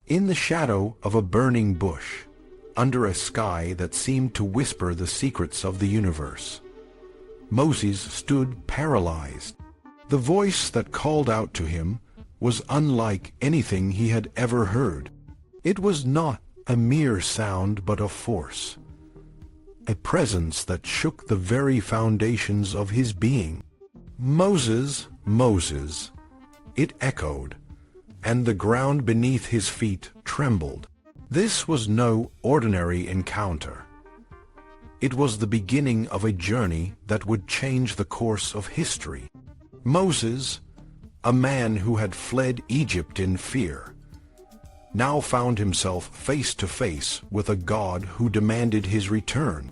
In the shadow of a burning bush, under a sky that seemed to whisper the secrets of the universe, Moses stood paralyzed. The voice that called out to him was unlike anything he had ever heard. It was not a mere sound but a force, a presence that shook the very foundations of his being. "Moses, Moses," it echoed, and the ground beneath his feet trembled. This was no ordinary encounter. It was the beginning of a journey that would change the course of history. Moses, a man who had fled Egypt in fear, now found himself face to face with a God who demanded his return.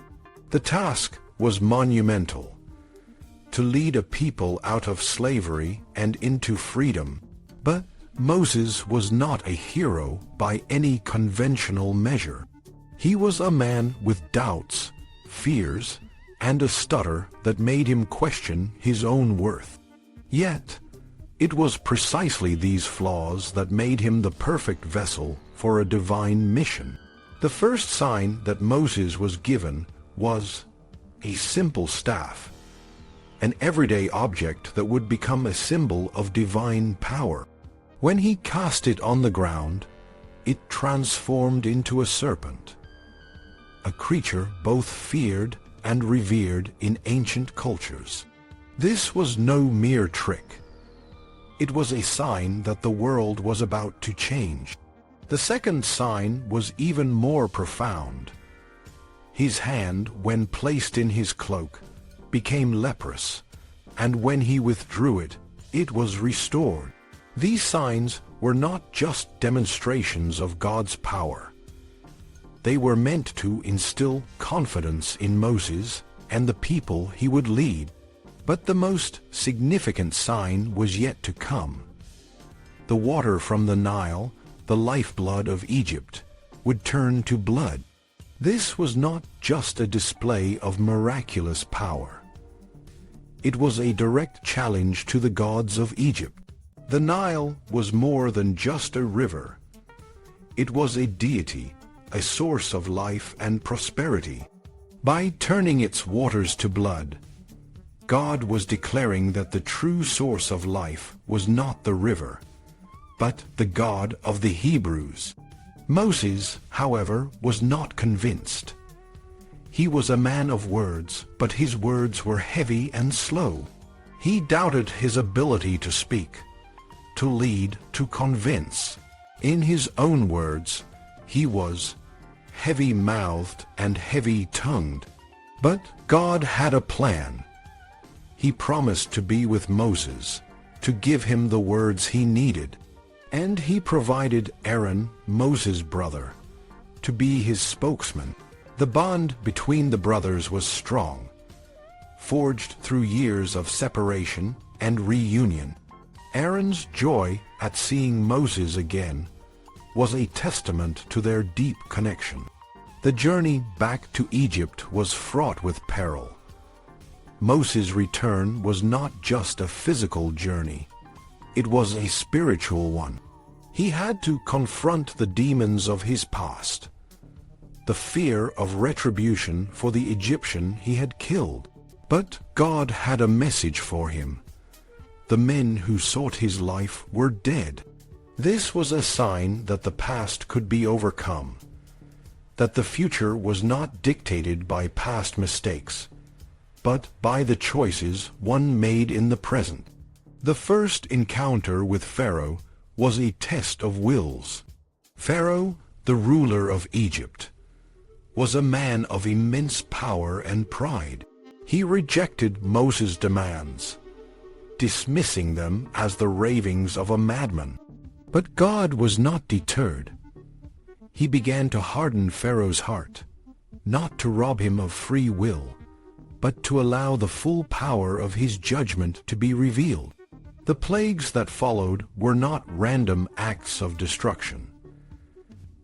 The task was monumental: to lead a people out of slavery and into freedom. But Moses was not a hero by any conventional measure. He was a man with doubts, fears, and a stutter that made him question his own worth. Yet, it was precisely these flaws that made him the perfect vessel for a divine mission. The first sign that Moses was given was a simple staff, an everyday object that would become a symbol of divine power. When he cast it on the ground, it transformed into a serpent, a creature both feared and revered in ancient cultures. This was no mere trick. It was a sign that the world was about to change. The second sign was even more profound. His hand, when placed in his cloak, became leprous, and when he withdrew it, it was restored. These signs were not just demonstrations of God's power. They were meant to instill confidence in Moses and the people he would lead. But the most significant sign was yet to come. The water from the Nile, the lifeblood of Egypt, would turn to blood. This was not just a display of miraculous power. It was a direct challenge to the gods of Egypt. The Nile was more than just a river. It was a deity, a source of life and prosperity. By turning its waters to blood, God was declaring that the true source of life was not the river, but the God of the Hebrews. Moses, however, was not convinced. He was a man of words, but his words were heavy and slow. He doubted his ability to speak, to lead, to convince. In his own words, he was heavy-mouthed and heavy-tongued. But God had a plan. He promised to be with Moses, to give him the words he needed. And he provided Aaron, Moses' brother, to be his spokesman. The bond between the brothers was strong, forged through years of separation and reunion. Aaron's joy at seeing Moses again was a testament to their deep connection. The journey back to Egypt was fraught with peril. Moses' return was not just a physical journey. It was a spiritual one. He had to confront the demons of his past, the fear of retribution for the Egyptian he had killed. But God had a message for him. The men who sought his life were dead. This was a sign that the past could be overcome, that the future was not dictated by past mistakes, but by the choices one made in the present. The first encounter with Pharaoh was a test of wills. Pharaoh, the ruler of Egypt, was a man of immense power and pride. He rejected Moses' demands, dismissing them as the ravings of a madman. But God was not deterred. He began to harden Pharaoh's heart, not to rob him of free will, but to allow the full power of his judgment to be revealed. The plagues that followed were not random acts of destruction.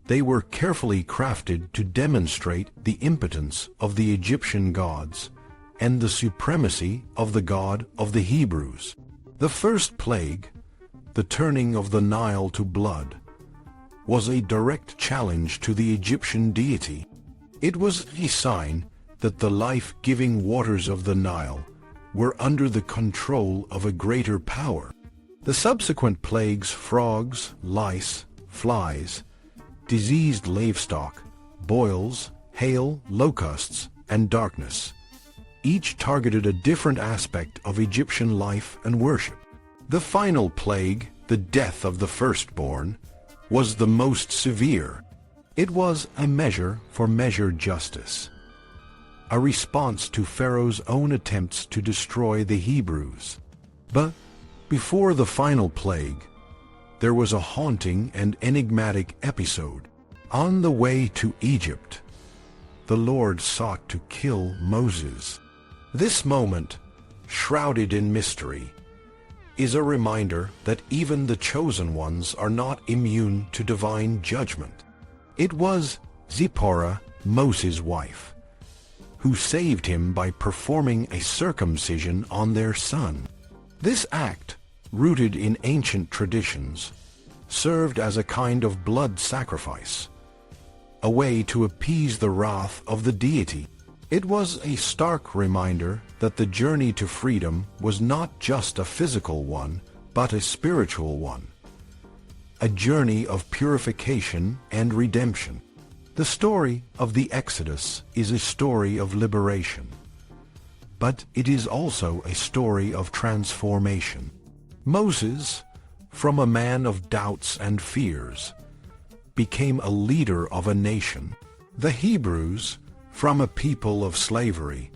They were carefully crafted to demonstrate the impotence of the Egyptian gods and the supremacy of the God of the Hebrews. The first plague, the turning of the Nile to blood, was a direct challenge to the Egyptian deity. It was a sign that the life-giving waters of the Nile were under the control of a greater power. The subsequent plagues, frogs, lice, flies, diseased livestock, boils, hail, locusts, and darkness, each targeted a different aspect of Egyptian life and worship. The final plague, the death of the firstborn, was the most severe. It was a measure for measured justice, a response to Pharaoh's own attempts to destroy the Hebrews. But before the final plague, there was a haunting and enigmatic episode. On the way to Egypt, the Lord sought to kill Moses. This moment, shrouded in mystery, is a reminder that even the chosen ones are not immune to divine judgment. It was Zipporah, Moses' wife, who saved him by performing a circumcision on their son. This act, rooted in ancient traditions, served as a kind of blood sacrifice, a way to appease the wrath of the deity. It was a stark reminder that the journey to freedom was not just a physical one, but a spiritual one, a journey of purification and redemption. The story of the Exodus is a story of liberation, but it is also a story of transformation. Moses, from a man of doubts and fears, became a leader of a nation. The Hebrews, from a people of slavery,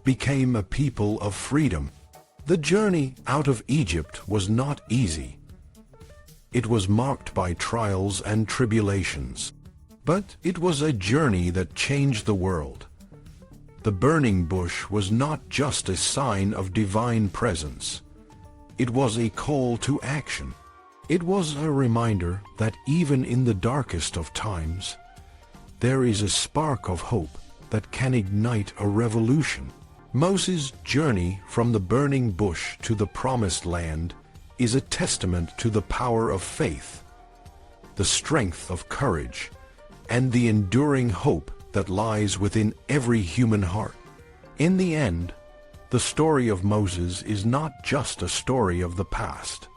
became a people of freedom. The journey out of Egypt was not easy. It was marked by trials and tribulations. But it was a journey that changed the world. The burning bush was not just a sign of divine presence. It was a call to action. It was a reminder that even in the darkest of times, there is a spark of hope that can ignite a revolution. Moses' journey from the burning bush to the promised land is a testament to the power of faith, the strength of courage, and the enduring hope that lies within every human heart. In the end, the story of Moses is not just a story of the past.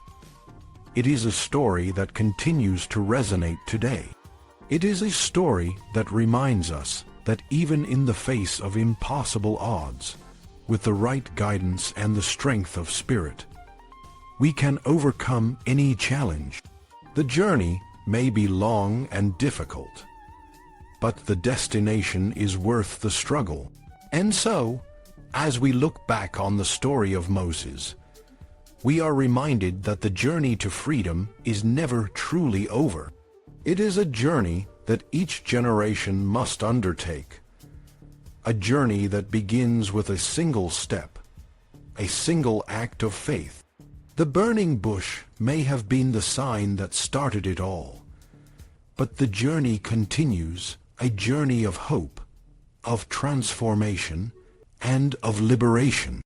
It is a story that continues to resonate today. It is a story that reminds us that even in the face of impossible odds, with the right guidance and the strength of spirit, we can overcome any challenge. The journey may be long and difficult, but the destination is worth the struggle. And so, as we look back on the story of Moses, we are reminded that the journey to freedom is never truly over. It is a journey that each generation must undertake, a journey that begins with a single step, a single act of faith. The burning bush may have been the sign that started it all, but the journey continues, a journey of hope, of transformation, and of liberation.